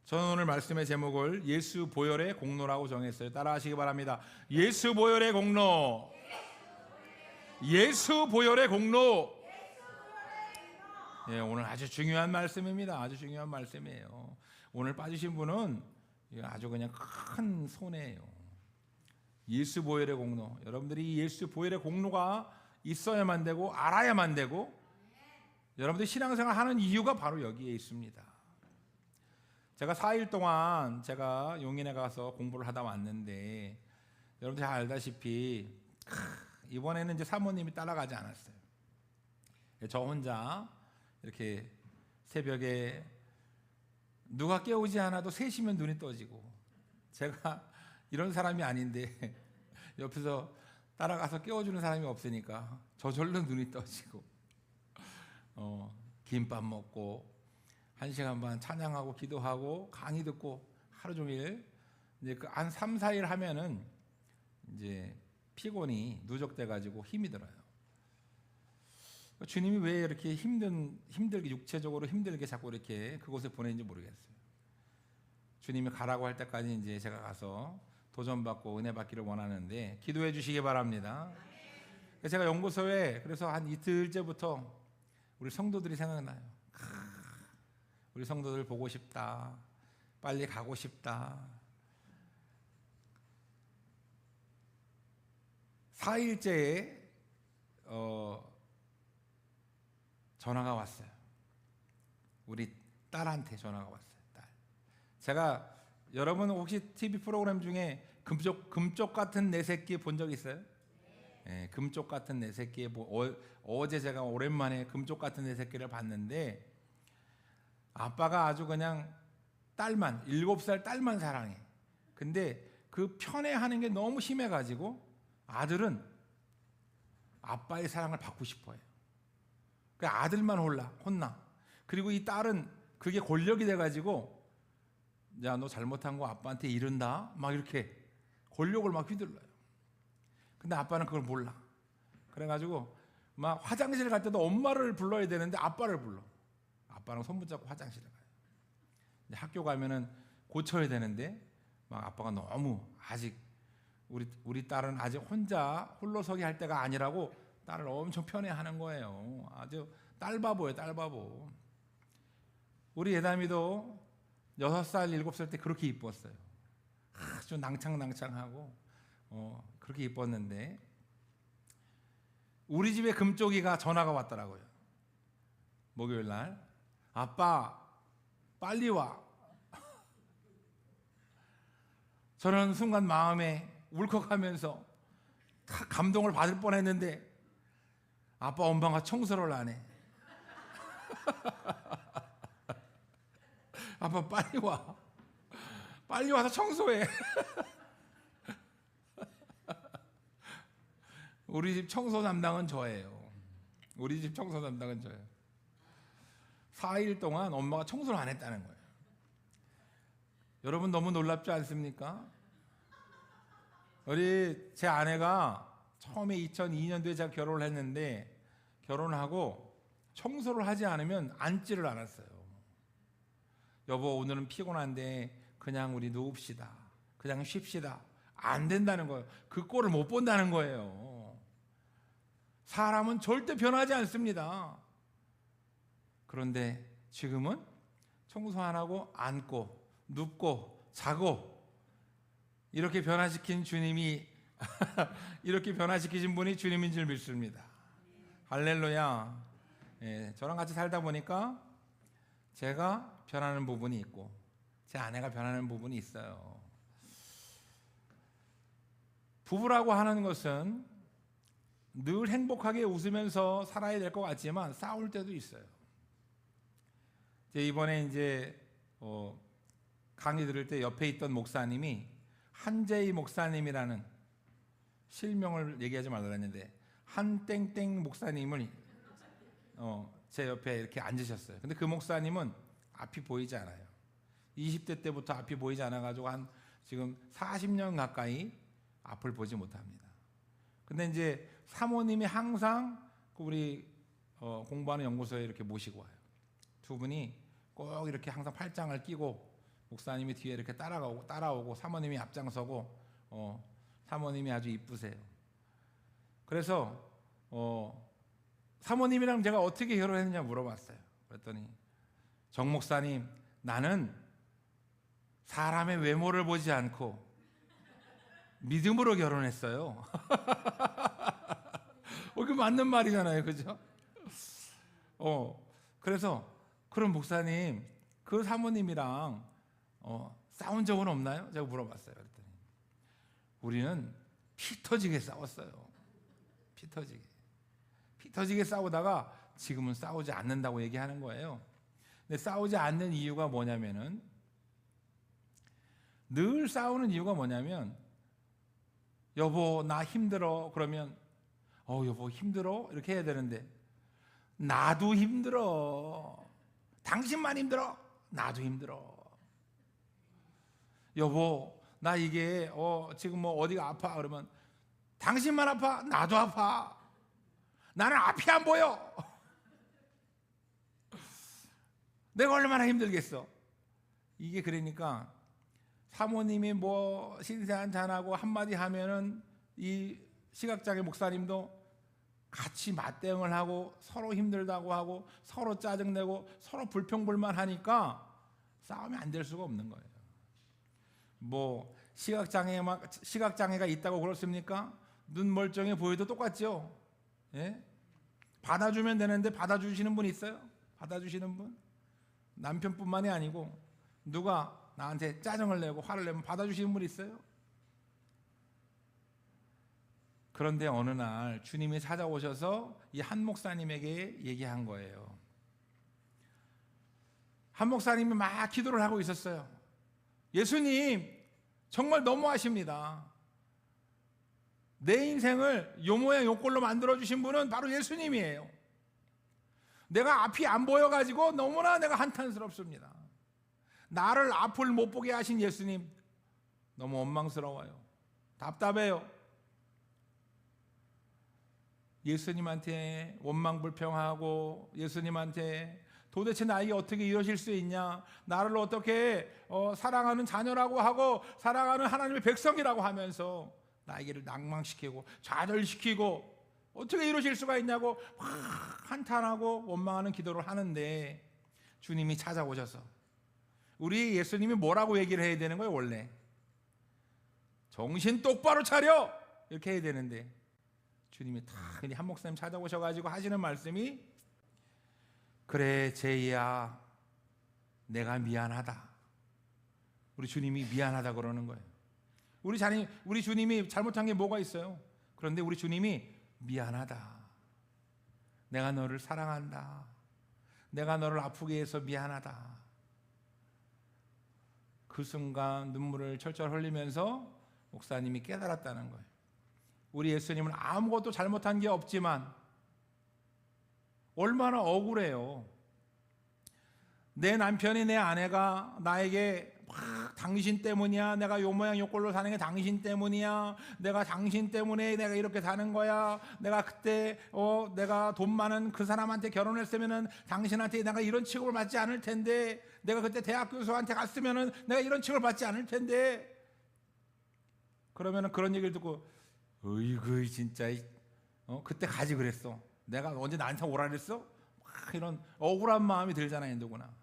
저는 오늘 말씀의 제목을 예수 보혈의 공로라고 정했어요. 따라하시기 바랍니다. 예수 보혈의 공로. 예수 보혈의 공로. 예, 오늘 아주 중요한 말씀입니다. 아주 중요한 말씀이에요. 오늘 빠지신 분은 아주 그냥 큰 손해예요. 예수 보혈의 공로. 여러분들이 예수 보혈의 공로가 있어야만 되고 알아야만 되고 여러분들이 신앙생활 하는 이유가 바로 여기에 있습니다. 제가 4일 동안 제가 용인에 가서 공부를 하다 왔는데 여러분들 잘 알다시피 이번에는 이제 사모님이 따라가지 않았어요. 저 혼자 이렇게 새벽에 누가 깨우지 않아도 3시면 눈이 떠지고, 제가 이런 사람이 아닌데 옆에서 따라가서 깨워주는 사람이 없으니까 저절로 눈이 떠지고 김밥 먹고 1시간 반 찬양하고 기도하고 강의 듣고 하루 종일 이제 한 3, 4일 하면은 이제 피곤이 누적돼 가지고 힘이 들어요. 주님이 왜 이렇게 힘들게 육체적으로 힘들게 자꾸 이렇게 그곳에 보내는지 모르겠어요. 주님이 가라고 할 때까지 이제 제가 가서 도전받고 은혜 받기를 원하는데 기도해 주시기 바랍니다. 제가 연구소에 그래서 한 이틀째부터 우리 성도들이 생각나요. 우리 성도들 보고 싶다. 빨리 가고 싶다. 4일째에 전화가 왔어요. 우리 딸한테 전화가 왔어요. 딸. 제가 여러분 혹시 TV 프로그램 중에 금쪽 같은 내 새끼 본 적 있어요? 네, 금쪽 같은 내 새끼. 어제 제가 오랜만에 금쪽 같은 내 새끼를 봤는데 아빠가 아주 그냥 딸만 7살 딸만 사랑해. 근데 그 편애하는 게 너무 심해가지고 아들은 아빠의 사랑을 받고 싶어해요. 그 아들만 혼나. 그리고 이 딸은 그게 권력이 돼가지고 야, 너 잘못한 거 아빠한테 이른다. 막 이렇게 권력을 막 휘둘러요. 근데 아빠는 그걸 몰라. 그래가지고 막 화장실 갈 때도 엄마를 불러야 되는데 아빠를 불러. 아빠랑 손 붙잡고 화장실에 가요. 학교 가면은 고쳐야 되는데 막 아빠가 너무 아직 우리 딸은 아직 홀로서기 할 때가 아니라고 딸을 엄청 편애하는 거예요. 아주 딸바보예요, 딸바보. 우리 예담이도 6살, 7살 때 그렇게 이뻤어요. 아주 낭창낭창하고 그렇게 이뻤는데 우리 집에 금쪽이가 전화가 왔더라고요. 목요일 날. 아빠 빨리 와. 저는 순간 마음에 울컥하면서 감동을 받을 뻔했는데 아빠 엄마가 청소를 안 해. 아빠 빨리 와. 빨리 와서 청소해. 우리 집 청소 담당은 저예요. 우리 집 청소 담당은 저예요. 4일 동안 엄마가 청소를 안 했다는 거예요. 여러분 너무 놀랍지 않습니까? 우리 제 아내가 처음에 2002년도에 제가 결혼을 했는데 결혼하고 청소를 하지 않으면 앉지를 않았어요. 여보 오늘은 피곤한데 그냥 우리 누웁시다. 그냥 쉽시다. 안 된다는 거예요. 그 꼴을 못 본다는 거예요. 사람은 절대 변하지 않습니다. 그런데 지금은 청소 안 하고 앉고 눕고 자고 이렇게 변화시킨 주님이 이렇게 변화시키신 분이 주님인 줄 믿습니다. 할렐루야. 예, 저랑 같이 살다 보니까 제가 변하는 부분이 있고 제 아내가 변하는 부분이 있어요. 부부라고 하는 것은 늘 행복하게 웃으면서 살아야 될 것 같지만 싸울 때도 있어요. 이번에 이제 강의 들을 때 옆에 있던 목사님이 한재희 목사님이라는 실명을 얘기하지 말라 했는데 한땡땡 목사님을 제 옆에 이렇게 앉으셨어요. 근데 그 목사님은 앞이 보이지 않아요. 20대 때부터 앞이 보이지 않아가지고 한 지금 40년 가까이 앞을 보지 못합니다. 근데 이제 사모님이 항상 우리 공부하는 연구소에 이렇게 모시고 와요. 두 분이 꼭 이렇게 항상 팔짱을 끼고 목사님이 뒤에 이렇게 따라오고 사모님이 앞장서고 사모님이 아주 이쁘세요. 그래서 사모님이랑 제가 어떻게 결혼했느냐 물어봤어요. 그랬더니 정 목사님, 나는 사람의 외모를 보지 않고 믿음으로 결혼했어요. 그 맞는 말이잖아요, 그죠? 그래서 그럼 목사님, 그 사모님이랑 싸운 적은 없나요? 제가 물어봤어요. 그랬더니 우리는 피 터지게 싸웠어요. 피 터지게 싸우다가 지금은 싸우지 않는다고 얘기하는 거예요. 근데 싸우지 않는 이유가 뭐냐면은, 늘 싸우는 이유가 뭐냐면, 여보 나 힘들어 그러면 여보 힘들어 이렇게 해야 되는데, 나도 힘들어. 당신만 힘들어. 나도 힘들어. 여보 나 이게 지금 뭐 어디가 아파 그러면, 당신만 아파. 나도 아파. 나는 앞이 안 보여. 내가 얼마나 힘들겠어. 이게 그러니까 사모님이 뭐 신세 한탄하고 한마디 하면은 이 시각장애 목사님도 같이 맞대응을 하고 서로 힘들다고 하고 서로 짜증내고 서로 불평불만하니까 싸움이 안 될 수가 없는 거예요. 뭐 시각장애가 있다고 그렇습니까? 눈 멀쩡해 보여도 똑같죠. 예? 받아주면 되는데 받아주시는 분 있어요? 받아주시는 분? 남편뿐만이 아니고 누가 나한테 짜증을 내고 화를 내면 받아주시는 분 있어요? 그런데 어느 날 주님이 찾아오셔서 이 한 목사님에게 얘기한 거예요. 한 목사님이 막 기도를 하고 있었어요. 예수님 정말 너무하십니다. 내 인생을 요 모양 요 꼴로 만들어주신 분은 바로 예수님이에요. 내가 앞이 안 보여가지고 너무나 내가 한탄스럽습니다. 나를 앞을 못 보게 하신 예수님 너무 원망스러워요. 답답해요. 예수님한테 원망불평하고 예수님한테 도대체 나에게 어떻게 이러실 수 있냐, 나를 어떻게 사랑하는 자녀라고 하고 사랑하는 하나님의 백성이라고 하면서 나에게를 낭망시키고 좌절시키고 어떻게 이러실 수가 있냐고 막 한탄하고 원망하는 기도를 하는데, 주님이 찾아오셔서 우리 예수님이 뭐라고 얘기를 해야 되는 거예요? 원래 정신 똑바로 차려 이렇게 해야 되는데, 주님이 다 그냥 한 목사님 찾아오셔가지고 하시는 말씀이, 그래 제이야 내가 미안하다. 우리 주님이 미안하다 그러는 거예요. 우리 주님이 잘못한 게 뭐가 있어요? 그런데 우리 주님이 미안하다. 내가 너를 사랑한다. 내가 너를 아프게 해서 미안하다. 그 순간 눈물을 철철 흘리면서 목사님이 깨달았다는 거예요. 우리 예수님은 아무것도 잘못한 게 없지만 얼마나 억울해요. 내 남편이, 내 아내가 나에게 막 당신 때문이야, 내가 요 모양 요 꼴로 사는 게 당신 때문이야, 내가 당신 때문에 내가 이렇게 사는 거야, 내가 그때 내가 돈 많은 그 사람한테 결혼했으면은 당신한테 내가 이런 취급을 받지 않을 텐데, 내가 그때 대학 교수한테 갔으면은 내가 이런 취급을 받지 않을 텐데, 그러면은 그런 얘기를 듣고 어이구 진짜 그때 가지 그랬어, 내가 언제 나한테 오라 그랬어? 막 이런 억울한 마음이 들잖아요, 누구나.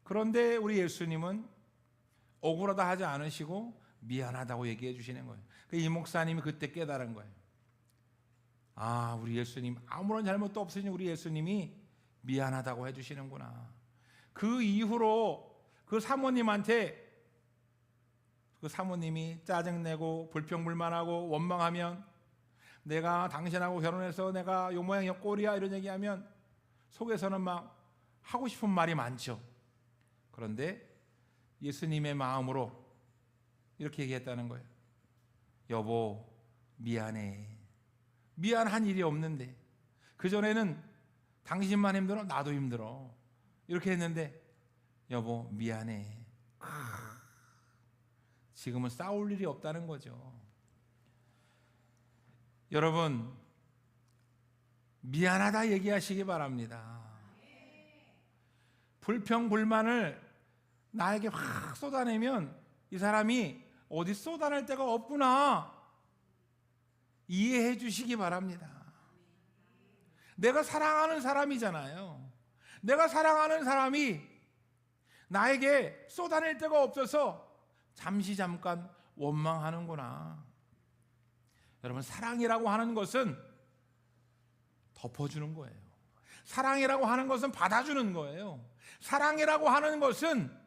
그런데 우리 예수님은 억울하다 하지 않으시고 미안하다고 얘기해 주시는 거예요. 이 목사님이 그때 깨달은 거예요. 아, 우리 예수님 아무런 잘못도 없으신 우리 예수님이 미안하다고 해주시는구나. 그 이후로 그 사모님이 짜증내고 불평불만하고 원망하면, 내가 당신하고 결혼해서 내가 요 모양 요 꼴이야 이런 얘기하면 속에서는 막 하고 싶은 말이 많죠. 그런데 예수님의 마음으로 이렇게 얘기했다는 거예요. 여보 미안해. 미안한 일이 없는데, 그전에는 당신만 힘들어 나도 힘들어 이렇게 했는데, 여보 미안해. 지금은 싸울 일이 없다는 거죠. 여러분 미안하다 얘기하시기 바랍니다. 불평불만을 나에게 확 쏟아내면 이 사람이 어디 쏟아낼 데가 없구나 이해해 주시기 바랍니다. 내가 사랑하는 사람이잖아요. 내가 사랑하는 사람이 나에게 쏟아낼 데가 없어서 잠깐 원망하는구나. 여러분, 사랑이라고 하는 것은 덮어주는 거예요. 사랑이라고 하는 것은 받아주는 거예요. 사랑이라고 하는 것은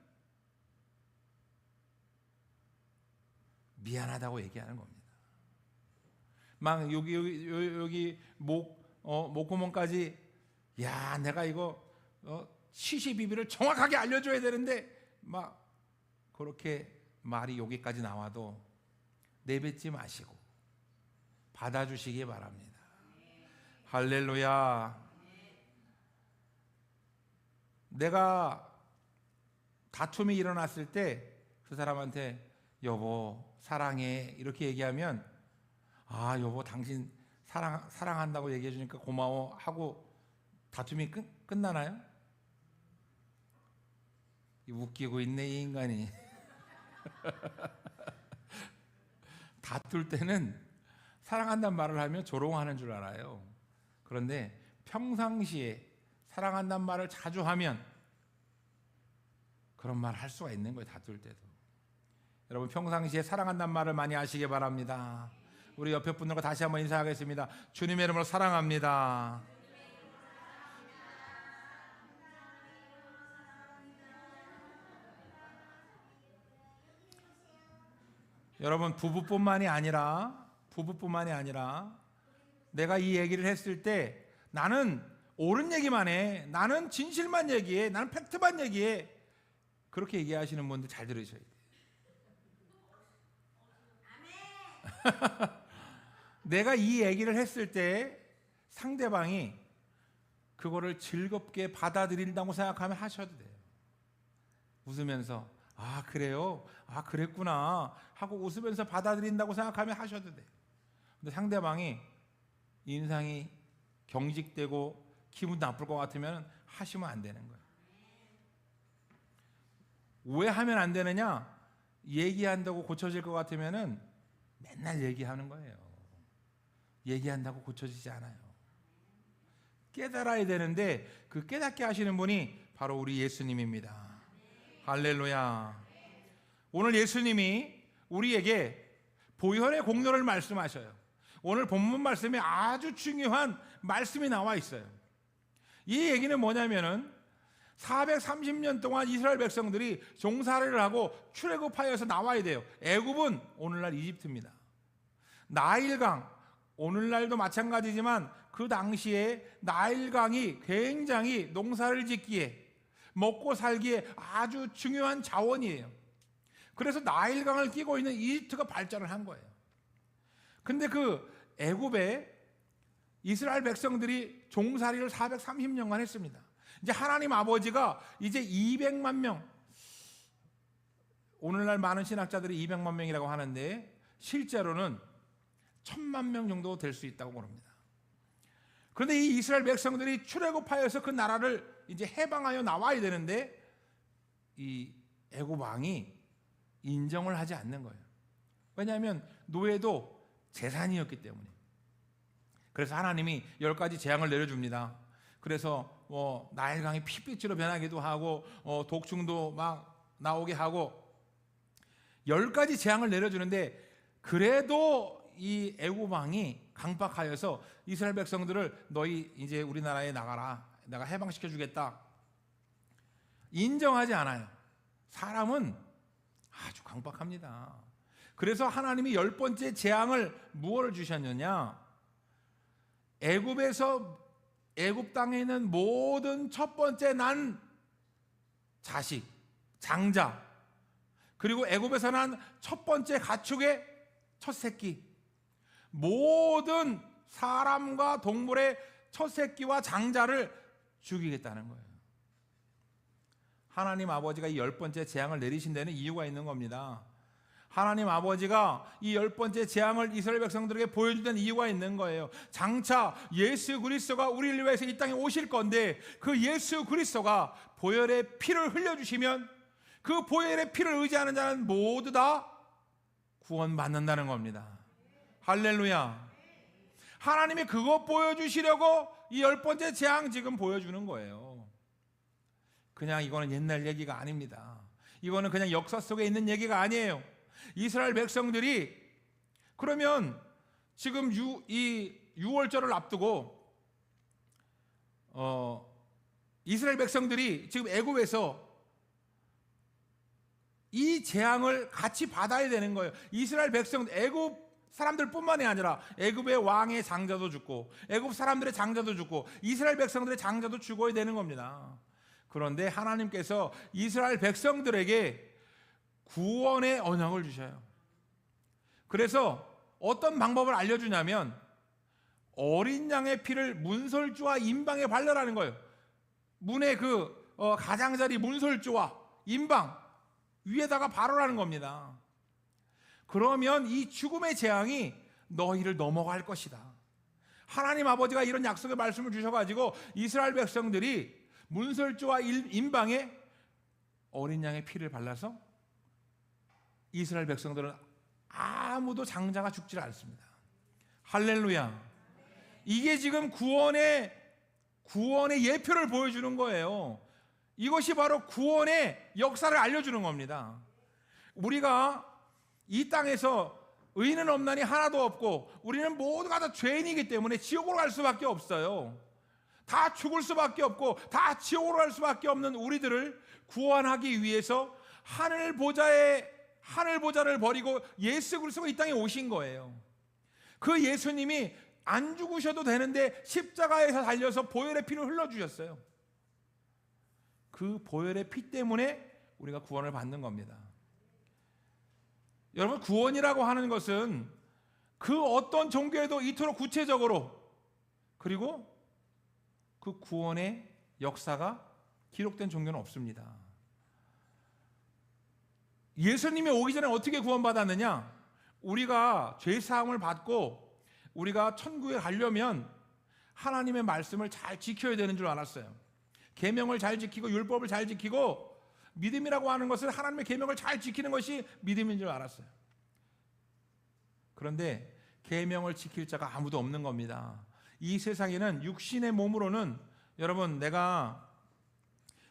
미안하다고 얘기하는 겁니다. 막 여기 목구멍까지 야, 내가 이거 시시비비를 정확하게 알려줘야 되는데 막 그렇게 말이 여기까지 나와도 내뱉지 마시고 받아주시기 바랍니다. 할렐루야. 내가 다툼이 일어났을 때 그 사람한테 여보 사랑해 이렇게 얘기하면 아 여보 당신 사랑한다고 얘기해 주니까 고마워 하고 다툼이 끝나나요? 웃기고 있네 이 인간이. 다툴 때는 사랑한다는 말을 하면 조롱하는 줄 알아요. 그런데 평상시에 사랑한다는 말을 자주 하면 그런 말 할 수가 있는 거예요. 다툴 때도. 여러분 평상시에 사랑한다는 말을 많이 하시기 바랍니다. 우리 옆에 분들과 다시 한번 인사하겠습니다. 주님의 이름으로 사랑합니다. 여러분 부부뿐만이 아니라 내가 이 얘기를 했을 때 나는 옳은 얘기만 해, 나는 진실만 얘기해, 나는 팩트만 얘기해, 그렇게 얘기하시는 분들 잘 들으셔야 돼요. 내가 이 얘기를 했을 때 상대방이 그거를 즐겁게 받아들인다고 생각하면 하셔도 돼요. 웃으면서 아 그래요? 아 그랬구나 하고 웃으면서 받아들인다고 생각하면 하셔도 돼요. 근데 상대방이 인상이 경직되고 기분 나쁠 것 같으면 하시면 안 되는 거예요. 왜 하면 안 되느냐? 얘기한다고 고쳐질 것 같으면은 맨날 얘기하는 거예요. 얘기한다고 고쳐지지 않아요. 깨달아야 되는데 그 깨닫게 하시는 분이 바로 우리 예수님입니다. 할렐루야. 오늘 예수님이 우리에게 보혈의 공로를 말씀하셔요. 오늘 본문 말씀에 아주 중요한 말씀이 나와 있어요. 이 얘기는 뭐냐면은 430년 동안 이스라엘 백성들이 종살이를 하고 출애굽하여서 나와야 돼요. 애굽은 오늘날 이집트입니다. 나일강, 오늘날도 마찬가지지만 그 당시에 나일강이 굉장히 농사를 짓기에 먹고 살기에 아주 중요한 자원이에요. 그래서 나일강을 끼고 있는 이집트가 발전을 한 거예요. 근데 그 애굽에 이스라엘 백성들이 종살이를 430년간 했습니다. 이제 하나님 아버지가 이제 200만 명, 오늘날 많은 신학자들이 200만 명이라고 하는데 실제로는 1000만 명 정도 될 수 있다고 그럽니다. 그런데 이 이스라엘 백성들이 출애굽하여서 그 나라를 이제 해방하여 나와야 되는데 이 애굽 왕이 인정을 하지 않는 거예요. 왜냐하면 노예도 재산이었기 때문에. 그래서 하나님이 10가지 재앙을 내려줍니다. 그래서 나일강이 핏빛으로 변하기도 하고 독충도 막 나오게 하고 10가지 재앙을 내려주는데 그래도 이 애굽 왕이 강박하여서 이스라엘 백성들을 너희 이제 우리나라에 나가라, 내가 해방시켜 주겠다, 인정하지 않아요. 사람은 아주 강박합니다. 그래서 하나님이 10번째 재앙을 무엇을 주셨느냐? 애굽 땅에 있는 모든 첫 번째 난 자식, 장자, 그리고 애굽에서 난 첫 번째 가축의 첫 새끼, 모든 사람과 동물의 첫 새끼와 장자를 죽이겠다는 거예요. 하나님 아버지가 이 10번째 재앙을 내리신 데는 이유가 있는 겁니다. 하나님 아버지가 이 10번째 재앙을 이스라엘 백성들에게 보여주던 이유가 있는 거예요. 장차 예수 그리스도가 우리를 위해서 이 땅에 오실 건데 그 예수 그리스도가 보혈의 피를 흘려주시면 그 보혈의 피를 의지하는 자는 모두 다 구원받는다는 겁니다. 할렐루야. 하나님이 그것 보여주시려고 이 10번째 재앙 지금 보여주는 거예요. 그냥 이거는 옛날 얘기가 아닙니다. 이거는 그냥 역사 속에 있는 얘기가 아니에요. 이스라엘 백성들이 그러면 지금 이 6월절을 앞두고 이스라엘 백성들이 지금 애굽에서 이 재앙을 같이 받아야 되는 거예요. 이스라엘 백성, 애굽 사람들뿐만이 아니라 애굽의 왕의 장자도 죽고 애굽 사람들의 장자도 죽고 이스라엘 백성들의 장자도 죽어야 되는 겁니다. 그런데 하나님께서 이스라엘 백성들에게 구원의 언약을 주셔요. 그래서 어떤 방법을 알려주냐면 어린 양의 피를 문설주와 임방에 발라라는 거예요. 문의 가장자리 문설주와 임방 위에다가 바르라는 겁니다. 그러면 이 죽음의 재앙이 너희를 넘어갈 것이다. 하나님 아버지가 이런 약속의 말씀을 주셔가지고 이스라엘 백성들이 문설주와 임방에 어린 양의 피를 발라서 이스라엘 백성들은 아무도 장자가 죽지 않습니다. 할렐루야. 이게 지금 구원의 예표를 보여주는 거예요. 이것이 바로 구원의 역사를 알려주는 겁니다. 우리가 이 땅에서 의인은 없나니 하나도 없고 우리는 모두가 다 죄인이기 때문에 지옥으로 갈 수밖에 없어요. 다 죽을 수밖에 없고 다 지옥으로 갈 수밖에 없는 우리들을 구원하기 위해서 하늘 보좌를 버리고 예수 그리스도가 이 땅에 오신 거예요. 그 예수님이 안 죽으셔도 되는데 십자가에서 달려서 보혈의 피를 흘려주셨어요. 그 보혈의 피 때문에 우리가 구원을 받는 겁니다. 여러분, 구원이라고 하는 것은 그 어떤 종교에도 이토록 구체적으로 그리고 그 구원의 역사가 기록된 종교는 없습니다. 예수님이 오기 전에 어떻게 구원받았느냐? 우리가 죄사함을 받고 우리가 천국에 가려면 하나님의 말씀을 잘 지켜야 되는 줄 알았어요. 계명을 잘 지키고 율법을 잘 지키고 믿음이라고 하는 것은 하나님의 계명을 잘 지키는 것이 믿음인 줄 알았어요. 그런데 계명을 지킬 자가 아무도 없는 겁니다. 이 세상에는 육신의 몸으로는 여러분 내가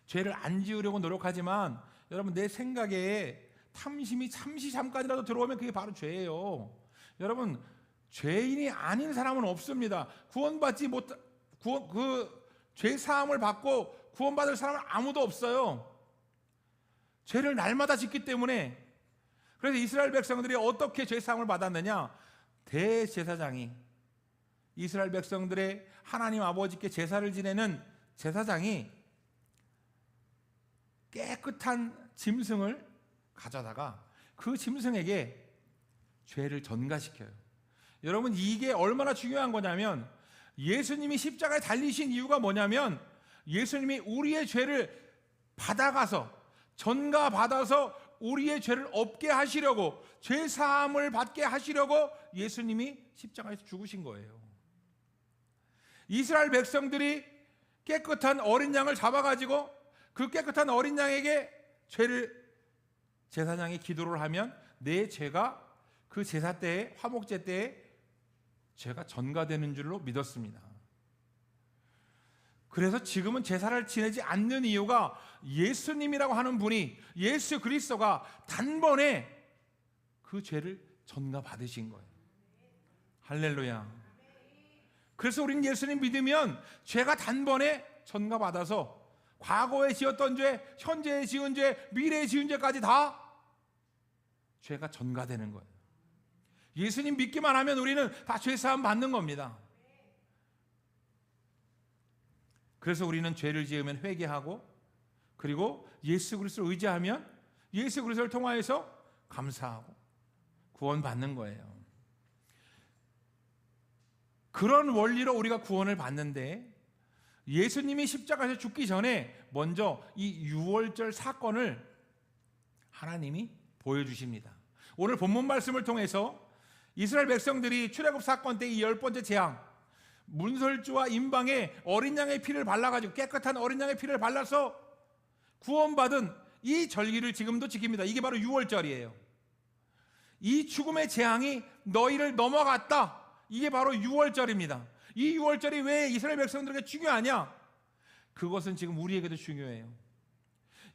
죄를 안 지으려고 노력하지만 여러분 내 생각에 탐심이 잠깐이라도 들어오면 그게 바로 죄예요. 여러분 죄인이 아닌 사람은 없습니다. 구원받지 못 죄 사함을 받고 구원받을 사람은 아무도 없어요. 죄를 날마다 짓기 때문에. 그래서 이스라엘 백성들이 어떻게 죄 사함을 받았느냐? 대제사장이 이스라엘 백성들의 하나님 아버지께 제사를 지내는 제사장이 깨끗한 짐승을 가져다가 그 짐승에게 죄를 전가시켜요. 여러분 이게 얼마나 중요한 거냐면 예수님이 십자가에 달리신 이유가 뭐냐면 예수님이 우리의 죄를 받아가서 전가받아서 우리의 죄를 없게 하시려고 죄 사함을 받게 하시려고 예수님이 십자가에서 죽으신 거예요. 이스라엘 백성들이 깨끗한 어린 양을 잡아가지고 그 깨끗한 어린 양에게 죄를 제사장이 기도를 하면 내 죄가 그 제사 때에 화목제 때에 죄가 전가되는 줄로 믿었습니다. 그래서 지금은 제사를 지내지 않는 이유가 예수님이라고 하는 분이 예수 그리스도가 단번에 그 죄를 전가 받으신 거예요. 할렐루야. 그래서 우리는 예수님 믿으면 죄가 단번에 전가 받아서 과거에 지었던 죄, 현재에 지은 죄, 미래에 지은 죄까지 다 죄가 전가되는 거예요. 예수님 믿기만 하면 우리는 다 죄사함 받는 겁니다. 그래서 우리는 죄를 지으면 회개하고 그리고 예수 그리스도를 의지하면 예수 그리스도를 통하여서 감사하고 구원받는 거예요. 그런 원리로 우리가 구원을 받는데 예수님이 십자가에서 죽기 전에 먼저 이 유월절 사건을 하나님이 보여주십니다. 오늘 본문 말씀을 통해서 이스라엘 백성들이 출애굽 사건 때 이 10번째 재앙 문설주와 임방에 어린 양의 피를 발라가지고 깨끗한 어린 양의 피를 발라서 구원받은 이 절기를 지금도 지킵니다. 이게 바로 6월절이에요. 이 죽음의 재앙이 너희를 넘어갔다. 이게 바로 6월절입니다. 이 6월절이 왜 이스라엘 백성들에게 중요하냐? 그것은 지금 우리에게도 중요해요.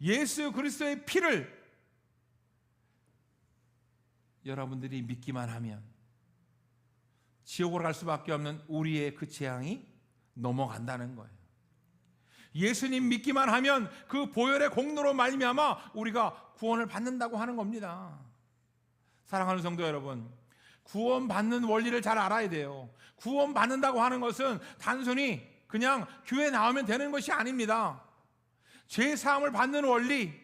예수 그리스도의 피를 여러분들이 믿기만 하면 지옥으로 갈 수밖에 없는 우리의 그 재앙이 넘어간다는 거예요. 예수님 믿기만 하면 그 보혈의 공로로 말미암아 우리가 구원을 받는다고 하는 겁니다. 사랑하는 성도 여러분, 구원받는 원리를 잘 알아야 돼요. 구원받는다고 하는 것은 단순히 그냥 교회 나오면 되는 것이 아닙니다. 죄사함을 받는 원리,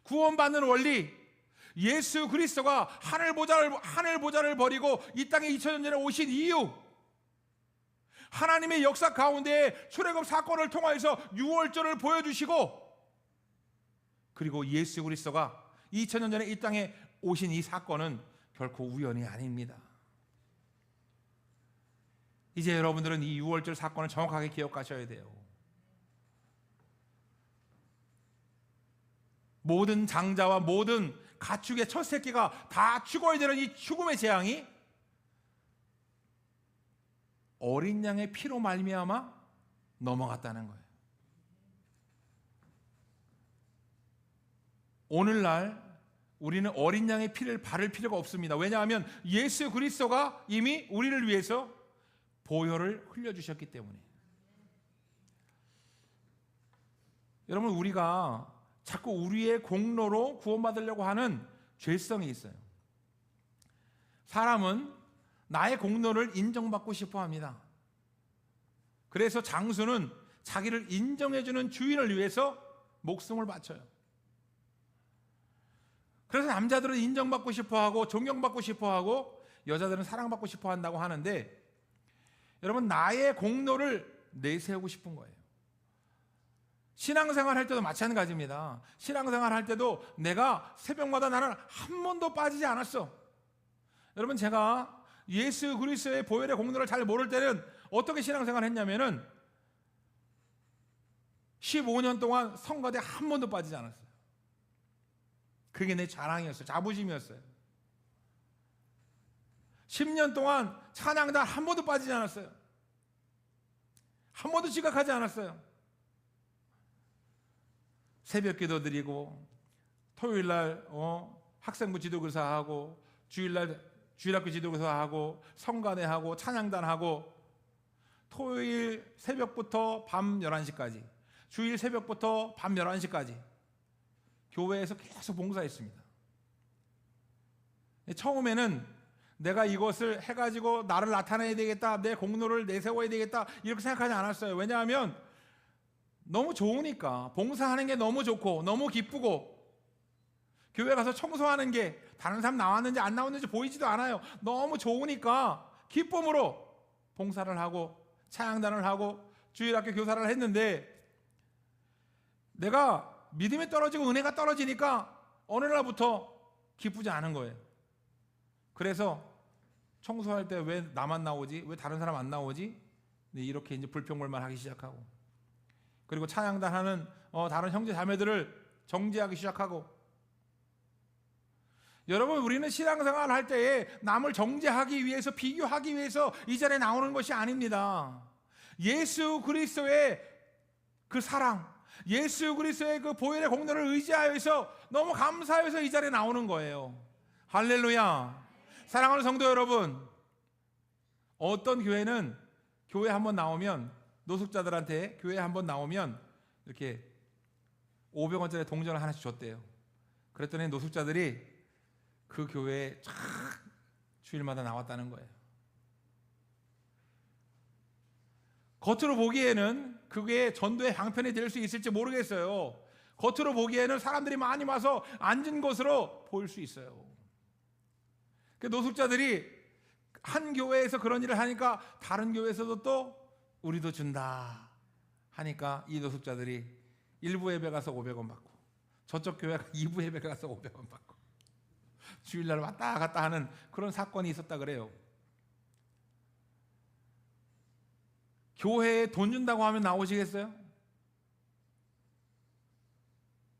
구원받는 원리, 예수 그리스도가 하늘 보좌를 버리고 이 땅에 2000년 전에 오신 이유, 하나님의 역사 가운데 출애굽 사건을 통하여서 6월절을 보여주시고, 그리고 예수 그리스도가 2000년 전에 이 땅에 오신 이 사건은 결코 우연이 아닙니다. 이제 여러분들은 이 6월절 사건을 정확하게 기억하셔야 돼요. 모든 장자와 모든 가축의 첫 새끼가 다 죽어야 되는 이 죽음의 재앙이 어린 양의 피로 말미암아 넘어갔다는 거예요. 오늘날 우리는 어린 양의 피를 바를 필요가 없습니다. 왜냐하면 예수 그리스도가 이미 우리를 위해서 보혈을 흘려주셨기 때문에. 여러분, 우리가 자꾸 우리의 공로로 구원받으려고 하는 죄성이 있어요. 사람은 나의 공로를 인정받고 싶어 합니다. 그래서 장수는 자기를 인정해주는 주인을 위해서 목숨을 바쳐요. 그래서 남자들은 인정받고 싶어 하고 존경받고 싶어 하고 여자들은 사랑받고 싶어 한다고 하는데, 여러분, 나의 공로를 내세우고 싶은 거예요. 신앙생활 할 때도 마찬가지입니다. 신앙생활 할 때도 내가 새벽마다 나는 한 번도 빠지지 않았어. 여러분, 제가 예수 그리스도의 보혈의 공로를 잘 모를 때는 어떻게 신앙생활 했냐면은 15년 동안 성가대 한 번도 빠지지 않았어요. 그게 내 자랑이었어요. 자부심이었어요. 10년 동안 찬양단 한 번도 빠지지 않았어요. 한 번도 지각하지 않았어요. 새벽 기도 드리고, 토요일날 학생부 지도교사하고, 주일날 주일학교 지도교사하고, 성가대하고, 찬양단하고, 토요일 새벽부터 밤 11시까지, 주일 새벽부터 밤 11시까지 교회에서 계속 봉사했습니다. 처음에는 내가 이것을 해가지고 나를 나타내야 되겠다, 내 공로를 내세워야 되겠다, 이렇게 생각하지 않았어요. 왜냐하면 너무 좋으니까, 봉사하는 게 너무 좋고 너무 기쁘고, 교회 가서 청소하는 게 다른 사람 나왔는지 안 나왔는지 보이지도 않아요. 너무 좋으니까 기쁨으로 봉사를 하고 찬양단을 하고 주일학교 교사를 했는데, 내가 믿음이 떨어지고 은혜가 떨어지니까 어느 날부터 기쁘지 않은 거예요. 그래서 청소할 때 왜 나만 나오지? 왜 다른 사람 안 나오지? 이렇게 이제 불평불만 하기 시작하고, 그리고 찬양단 하는 다른 형제 자매들을 정죄하기 시작하고. 여러분, 우리는 신앙생활 할 때에 남을 정죄하기 위해서, 비교하기 위해서 이 자리에 나오는 것이 아닙니다. 예수 그리스도의 그 사랑, 예수 그리스도의 그 보혈의 공로를 의지하여서 너무 감사해서 이 자리에 나오는 거예요. 할렐루야. 사랑하는 성도 여러분, 어떤 교회는 교회 한번 나오면, 노숙자들한테 교회 한번 나오면 이렇게 500원짜리 동전을 하나씩 줬대요. 그랬더니 노숙자들이 그 교회에 쫙 주일마다 나왔다는 거예요. 겉으로 보기에는 그게 전도의 방편이 될 수 있을지 모르겠어요. 겉으로 보기에는 사람들이 많이 와서 앉은 것으로 보일 수 있어요. 그 노숙자들이 한 교회에서 그런 일을 하니까 다른 교회에서도 또 우리도 준다 하니까 이 노숙자들이 1부 예배 가서 500원 받고, 저쪽 교회가 2부 예배 가서 500원 받고, 주일날 왔다 갔다 하는 그런 사건이 있었다 그래요. 교회에 돈 준다고 하면 나오시겠어요?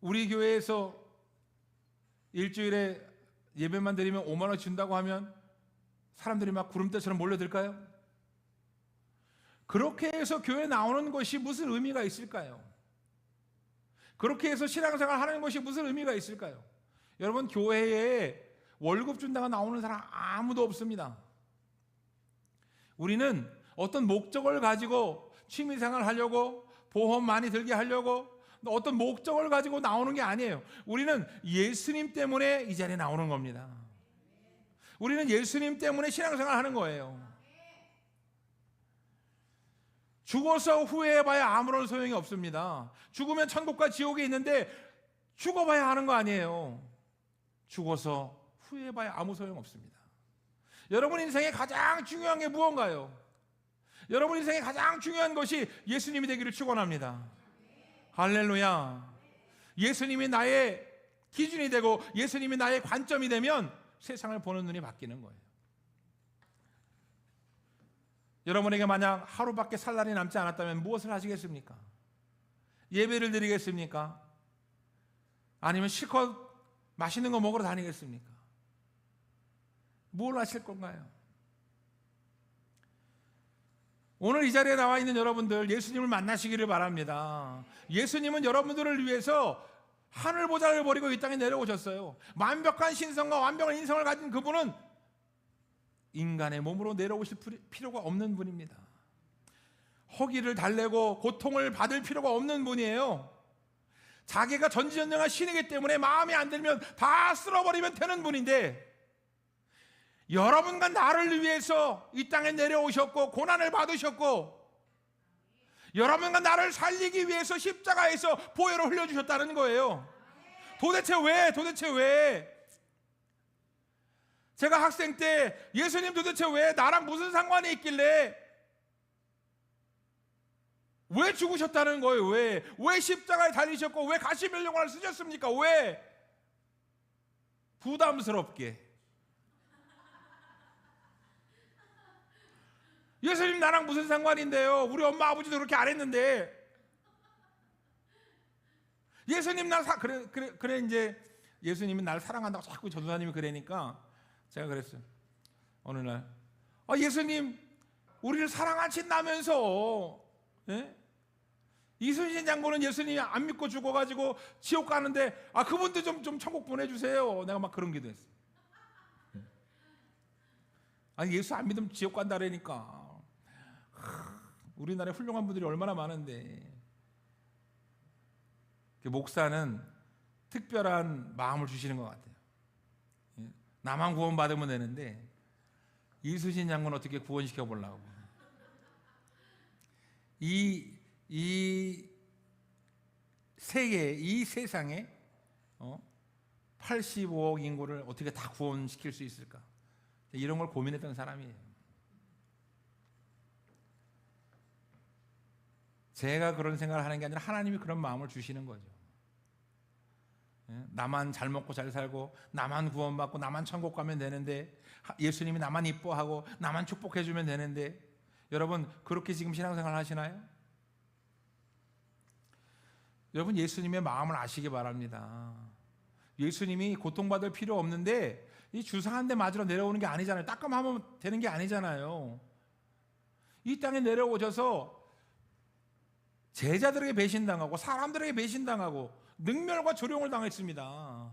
우리 교회에서 일주일에 예배만 드리면 5만 원 준다고 하면 사람들이 막 구름대처럼 몰려들까요? 그렇게 해서 교회 나오는 것이 무슨 의미가 있을까요? 그렇게 해서 신앙생활 하는 것이 무슨 의미가 있을까요? 여러분, 교회에 월급 준다고 나오는 사람 아무도 없습니다. 우리는 어떤 목적을 가지고 취미생활 하려고, 보험 많이 들게 하려고 어떤 목적을 가지고 나오는 게 아니에요. 우리는 예수님 때문에 이 자리에 나오는 겁니다. 우리는 예수님 때문에 신앙생활 하는 거예요. 죽어서 후회해봐야 아무런 소용이 없습니다. 죽으면 천국과 지옥이 있는데 죽어봐야 하는 거 아니에요. 죽어서 후회해봐야 아무 소용 없습니다. 여러분 인생에 가장 중요한 게 무언가요? 여러분 인생에 가장 중요한 것이 예수님이 되기를 축원합니다. 할렐루야. 예수님이 나의 기준이 되고 예수님이 나의 관점이 되면 세상을 보는 눈이 바뀌는 거예요. 여러분에게 만약 하루밖에 살 날이 남지 않았다면 무엇을 하시겠습니까? 예배를 드리겠습니까? 아니면 실컷 맛있는 거 먹으러 다니겠습니까? 뭘 하실 건가요? 오늘 이 자리에 나와 있는 여러분들, 예수님을 만나시기를 바랍니다. 예수님은 여러분들을 위해서 하늘 보좌를 버리고 이 땅에 내려오셨어요. 완벽한 신성과 완벽한 인성을 가진 그분은 인간의 몸으로 내려오실 필요가 없는 분입니다. 허기를 달래고 고통을 받을 필요가 없는 분이에요. 자기가 전지전능한 신이기 때문에 마음에 안 들면 다 쓸어버리면 되는 분인데, 여러분과 나를 위해서 이 땅에 내려오셨고 고난을 받으셨고, 여러분과 나를 살리기 위해서 십자가에서 보혈을 흘려주셨다는 거예요. 도대체 왜? 제가 학생 때 예수님 도대체 왜 나랑 무슨 상관이 있길래 왜 죽으셨다는 거예요? 왜 십자가에 달리셨고 왜 가시면령을 쓰셨습니까? 왜? 부담스럽게. 예수님 나랑 무슨 상관인데요? 우리 엄마 아버지도 그렇게 안 했는데. 예수님 그래 이제 예수님이 나를 사랑한다고 자꾸 전도사님이 그러니까 제가 그랬어요. 어느 날 예수님 우리를 사랑하신다면서, 예? 이순신 장군은 예수님이 안 믿고 죽어가지고 지옥 가는데 그분도 좀 천국 보내주세요. 내가 막 그런 기도했어요. 예수 안 믿으면 지옥 간다라니까. 우리나라에 훌륭한 분들이 얼마나 많은데. 목사는 특별한 마음을 주시는 것 같아요. 나만 구원받으면 되는데 이순신 장군 어떻게 구원시켜 보려고. 이 세계, 이 세상에 85억 인구를 어떻게 다 구원시킬 수 있을까? 이런 걸 고민했던 사람이에요. 제가 그런 생각을 하는 게 아니라 하나님이 그런 마음을 주시는 거죠. 나만 잘 먹고 잘 살고 나만 구원받고 나만 천국 가면 되는데, 예수님이 나만 이뻐하고 나만 축복해 주면 되는데, 여러분 그렇게 지금 신앙생활 하시나요? 여러분 예수님의 마음을 아시기 바랍니다. 예수님이 고통받을 필요 없는데 이 주사 한 대 맞으러 내려오는 게 아니잖아요. 따끔하면 되는 게 아니잖아요. 이 땅에 내려오셔서 제자들에게 배신당하고 사람들에게 배신당하고 능멸과 조롱을 당했습니다.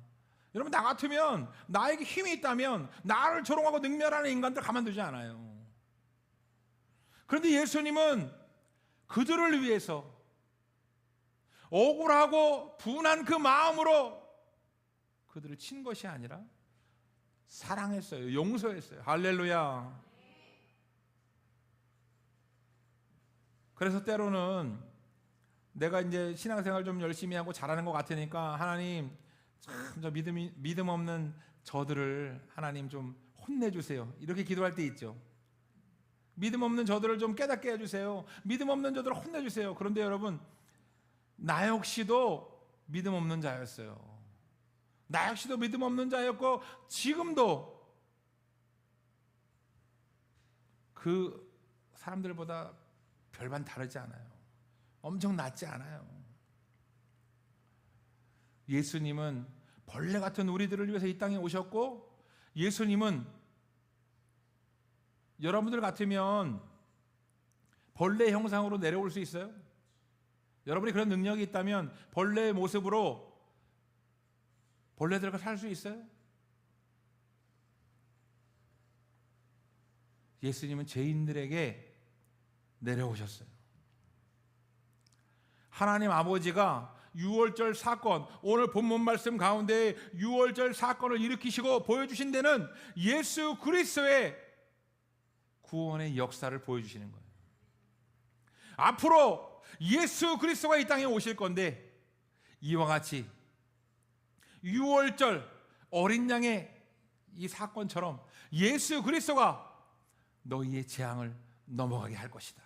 여러분 나 같으면, 나에게 힘이 있다면 나를 조롱하고 능멸하는 인간들 가만두지 않아요. 그런데 예수님은 그들을 위해서 억울하고 분한 그 마음으로 그들을 친 것이 아니라 사랑했어요. 용서했어요. 할렐루야. 그래서 때로는 내가 이제 신앙생활 좀 열심히 하고 잘하는 것 같으니까, 하나님 참 저 믿음 없는 저들을 하나님 좀 혼내주세요. 이렇게 기도할 때 있죠. 믿음 없는 저들을 좀 깨닫게 해주세요. 믿음 없는 저들을 혼내주세요. 그런데 여러분, 나 역시도 믿음 없는 자였어요. 나 역시도 믿음 없는 자였고 지금도 그 사람들보다 별반 다르지 않아요. 엄청 낫지 않아요. 예수님은 벌레 같은 우리들을 위해서 이 땅에 오셨고, 예수님은 여러분들 같으면 벌레 형상으로 내려올 수 있어요? 여러분이 그런 능력이 있다면 벌레의 모습으로 벌레들과 살 수 있어요? 예수님은 죄인들에게 내려오셨어요. 하나님 아버지가 유월절 사건, 오늘 본문 말씀 가운데 유월절 사건을 일으키시고 보여주신 데는 예수 그리스도의 구원의 역사를 보여주시는 거예요. 앞으로 예수 그리스도가 이 땅에 오실 건데, 이와 같이 유월절 어린 양의 이 사건처럼 예수 그리스도가 너희의 재앙을 넘어가게 할 것이다.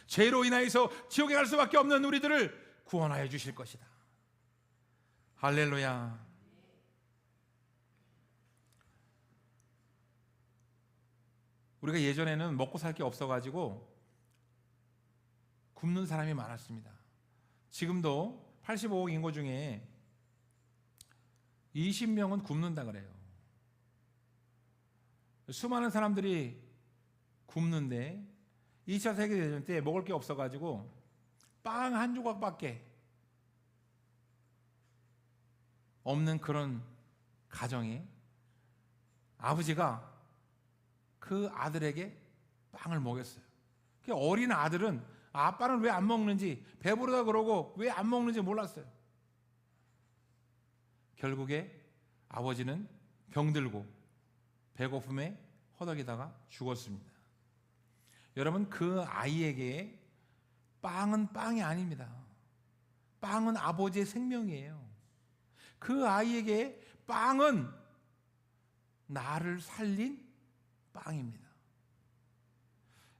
죄로 인하여서 지옥에 갈 수밖에 없는 우리들을 구원하여 주실 것이다. 할렐루야. 우리가 예전에는 먹고 살 게 없어가지고 굶는 사람이 많았습니다. 지금도 85억 인구 중에 20명은 굶는다 그래요. 수많은 사람들이 굶는데 2차 세계대전 때 먹을 게 없어가지고 빵 한 조각밖에 없는 그런 가정에 아버지가 그 아들에게 빵을 먹였어요. 그 어린 아들은 아빠는 왜 안 먹는지, 배부르다 그러고 왜 안 먹는지 몰랐어요. 결국에 아버지는 병들고 배고픔에 허덕이다가 죽었습니다. 여러분, 그 아이에게 빵은 빵이 아닙니다. 빵은 아버지의 생명이에요. 그 아이에게 빵은 나를 살린 빵입니다.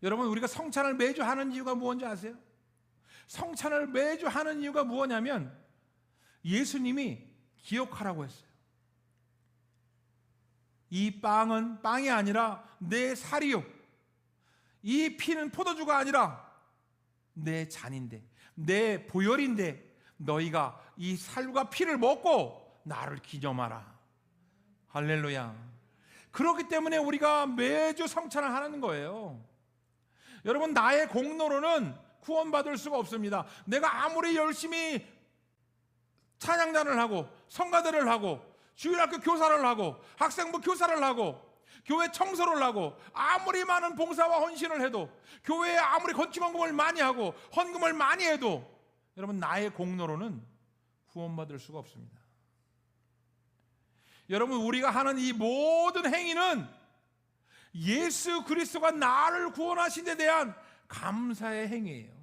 여러분, 우리가 성찬을 매주 하는 이유가 무엇인지 아세요? 성찬을 매주 하는 이유가 무엇냐면 예수님이 기억하라고 했어요. 이 빵은 빵이 아니라 내 살이요, 이 피는 포도주가 아니라 내 잔인데, 내 보혈인데, 너희가 이 살과 피를 먹고 나를 기념하라. 할렐루야. 그렇기 때문에 우리가 매주 성찬을 하는 거예요. 여러분, 나의 공로로는 구원받을 수가 없습니다. 내가 아무리 열심히 찬양단을 하고 성가대를 하고 주일학교 교사를 하고 학생부 교사를 하고 교회 청소를 하고 아무리 많은 봉사와 헌신을 해도, 교회에 아무리 건축헌금을 많이 하고 헌금을 많이 해도, 여러분, 나의 공로로는 구원받을 수가 없습니다. 여러분, 우리가 하는 이 모든 행위는 예수 그리스도가 나를 구원하신 데 대한 감사의 행위예요.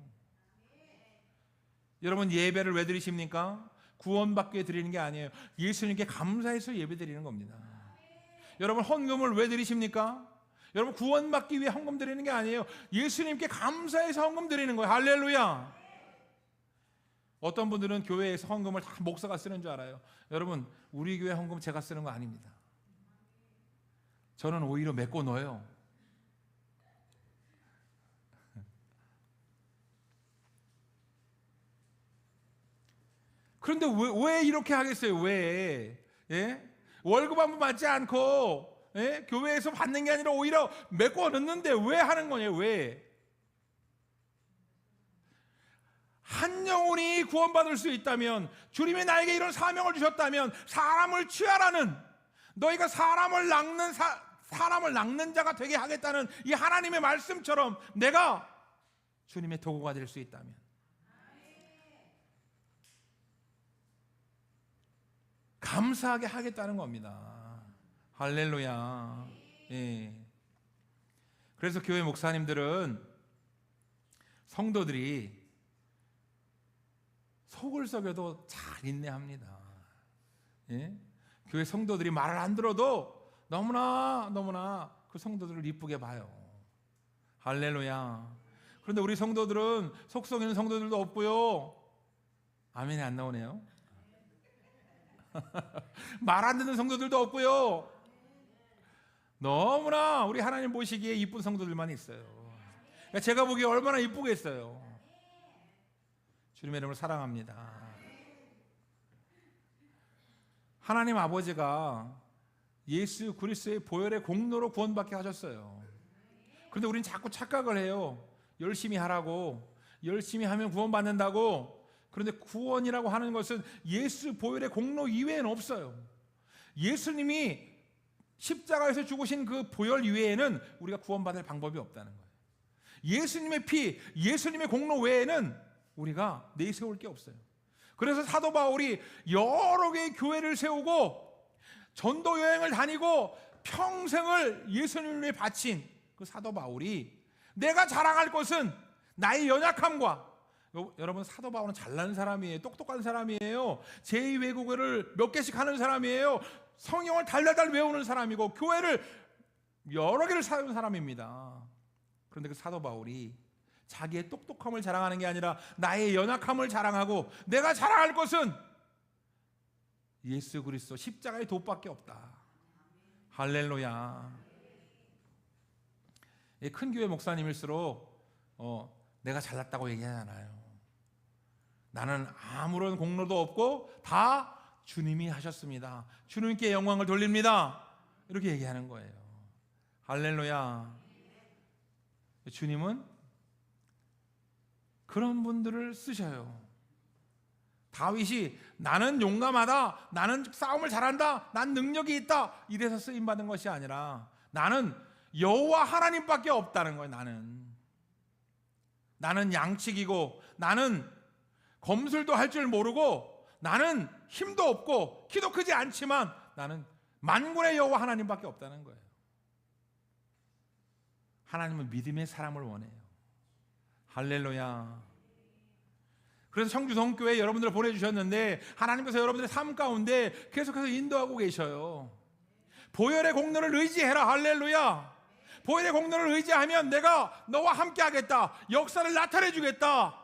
여러분, 예배를 왜 드리십니까? 구원받기 위해 드리는 게 아니에요. 예수님께 감사해서 예배 드리는 겁니다. 여러분, 헌금을 왜 드리십니까? 여러분, 구원받기 위해 헌금 드리는 게 아니에요. 예수님께 감사해서 헌금 드리는 거예요. 할렐루야. 어떤 분들은 교회에서 헌금을 다 목사가 쓰는 줄 알아요. 여러분, 우리 교회 헌금 제가 쓰는 거 아닙니다. 저는 오히려 메꿔 넣어요. 그런데 왜 이렇게 하겠어요? 왜? 예? 월급 한 번 받지 않고, 예? 교회에서 받는 게 아니라 오히려 메꿔 넣는데 왜 하는 거냐? 왜? 한 영혼이 구원받을 수 있다면, 주님이 나에게 이런 사명을 주셨다면, 사람을 취하라는, 너희가 사람을 낚는 자가 되게 하겠다는 이 하나님의 말씀처럼 내가 주님의 도구가 될 수 있다면, 감사하게 하겠다는 겁니다. 할렐루야. 예. 그래서 교회 목사님들은 성도들이 속을 썩여도 잘 인내합니다. 예? 교회 성도들이 말을 안 들어도 너무나 그 성도들을 이쁘게 봐요. 할렐루야. 그런데 우리 성도들은 속 썩이는 성도들도 없고요. 아멘이 안 나오네요. 말 안 듣는 성도들도 없고요. 너무나 우리 하나님 보시기에 이쁜 성도들만 있어요. 제가 보기에 얼마나 이쁘겠어요. 주님의 이름을 사랑합니다. 하나님 아버지가 예수 그리스도의 보혈의 공로로 구원받게 하셨어요. 그런데 우리는 자꾸 착각을 해요. 열심히 하라고, 열심히 하면 구원받는다고. 그런데 구원이라고 하는 것은 예수 보혈의 공로 이외에는 없어요. 예수님이 십자가에서 죽으신 그 보혈 이외에는 우리가 구원받을 방법이 없다는 거예요. 예수님의 피, 예수님의 공로 외에는 우리가 내세울 게 없어요. 그래서 사도 바울이 여러 개의 교회를 세우고 전도 여행을 다니고 평생을 예수님을 위해 바친 그 사도 바울이 내가 자랑할 것은 나의 연약함과, 여러분 사도 바울은 잘난 사람이에요. 똑똑한 사람이에요. 제2외국어를 몇 개씩 하는 사람이에요. 성경을 달달달 외우는 사람이고 교회를 여러 개를 세운 사람입니다. 그런데 그 사도 바울이 자기의 똑똑함을 자랑하는 게 아니라 나의 연약함을 자랑하고 내가 자랑할 것은 예수 그리스도 십자가의 도밖에 없다. 할렐루야. 큰 교회 목사님일수록 내가 잘났다고 얘기하잖아요. 나는 아무런 공로도 없고 다 주님이 하셨습니다. 주님께 영광을 돌립니다. 이렇게 얘기하는 거예요. 할렐루야. 주님은 그런 분들을 쓰셔요. 다윗이 나는 용감하다, 나는 싸움을 잘한다, 난 능력이 있다, 이래서 쓰임받은 것이 아니라 나는 여호와 하나님밖에 없다는 거예요. 나는 양치기고, 나는 검술도 할 줄 모르고, 나는 힘도 없고 키도 크지 않지만 나는 만군의 여호와 하나님밖에 없다는 거예요. 하나님은 믿음의 사람을 원해요. 할렐루야. 그래서 청주성교회 여러분들을 보내주셨는데 하나님께서 여러분들의 삶 가운데 계속해서 인도하고 계셔요. 보혈의 공로를 의지해라. 할렐루야. 보혈의 공로를 의지하면 내가 너와 함께 하겠다, 역사를 나타내 주겠다,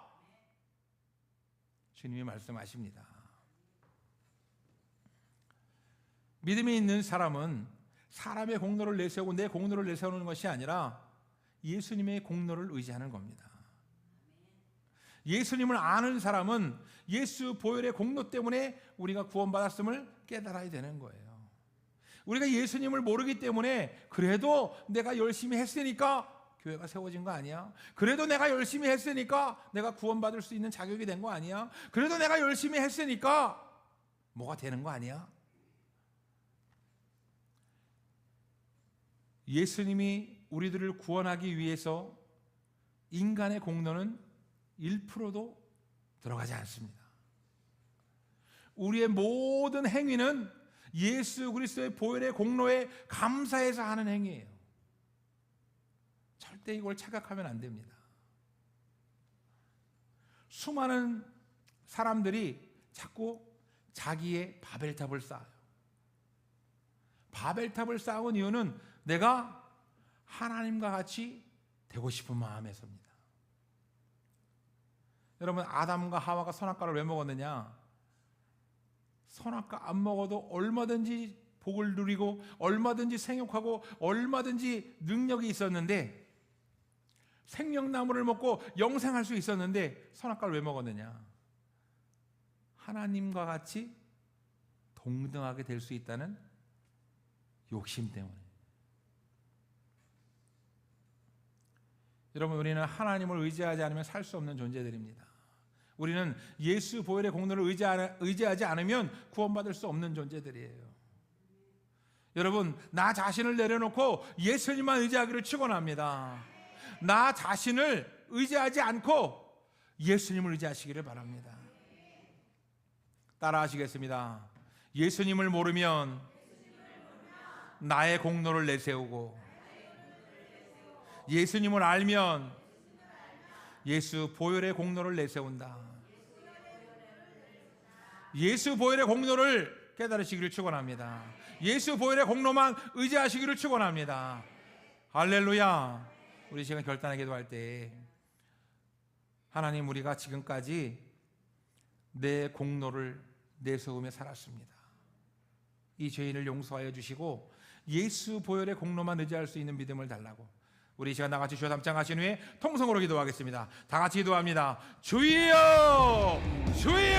주님이 말씀하십니다. 믿음이 있는 사람은 사람의 공로를 내세우고 내 공로를 내세우는 것이 아니라 예수님의 공로를 의지하는 겁니다. 예수님을 아는 사람은 예수 보혈의 공로 때문에 우리가 구원받았음을 깨달아야 되는 거예요. 우리가 예수님을 모르기 때문에 그래도 내가 열심히 했으니까 교회가 세워진 거 아니야? 그래도 내가 열심히 했으니까 내가 구원받을 수 있는 자격이 된 거 아니야? 그래도 내가 열심히 했으니까 뭐가 되는 거 아니야? 예수님이 우리들을 구원하기 위해서 인간의 공로는 1%도 들어가지 않습니다. 우리의 모든 행위는 예수 그리스도의 보혈의 공로에 감사해서 하는 행위예요. 절대 이걸 착각하면 안 됩니다. 수많은 사람들이 자꾸 자기의 바벨탑을 쌓아요. 바벨탑을 쌓은 이유는 내가 하나님과 같이 되고 싶은 마음에서입니다. 여러분, 아담과 하와가 선악과를 왜 먹었느냐? 선악과 안 먹어도 얼마든지 복을 누리고 얼마든지 생육하고 얼마든지 능력이 있었는데, 생명나무를 먹고 영생할 수 있었는데 선악과를 왜 먹었느냐? 하나님과 같이 동등하게 될 수 있다는 욕심 때문에. 여러분, 우리는 하나님을 의지하지 않으면 살 수 없는 존재들입니다. 우리는 예수 보혈의 공로를 의지하지 않으면 구원받을 수 없는 존재들이에요. 여러분, 나 자신을 내려놓고 예수님만 의지하기를 축원합니다. 나 자신을 의지하지 않고 예수님을 의지하시기를 바랍니다. 따라하시겠습니다. 예수님을 모르면 나의 공로를 내세우고, 예수님을 알면 예수 보혈의 공로를 내세운다. 예수 보혈의 공로를 깨달으시기를 축원합니다. 예수 보혈의 공로만 의지하시기를 축원합니다. 할렐루야. 우리 시간 결단의 기도할 때, 하나님, 우리가 지금까지 내 공로를 내세우며 살았습니다. 이 죄인을 용서하여 주시고 예수 보혈의 공로만 의지할 수 있는 믿음을 달라고, 우리 이 시간 나같이 주여 담장하신 후에 통성으로 기도하겠습니다. 다 같이 기도합니다. 주여, 주여.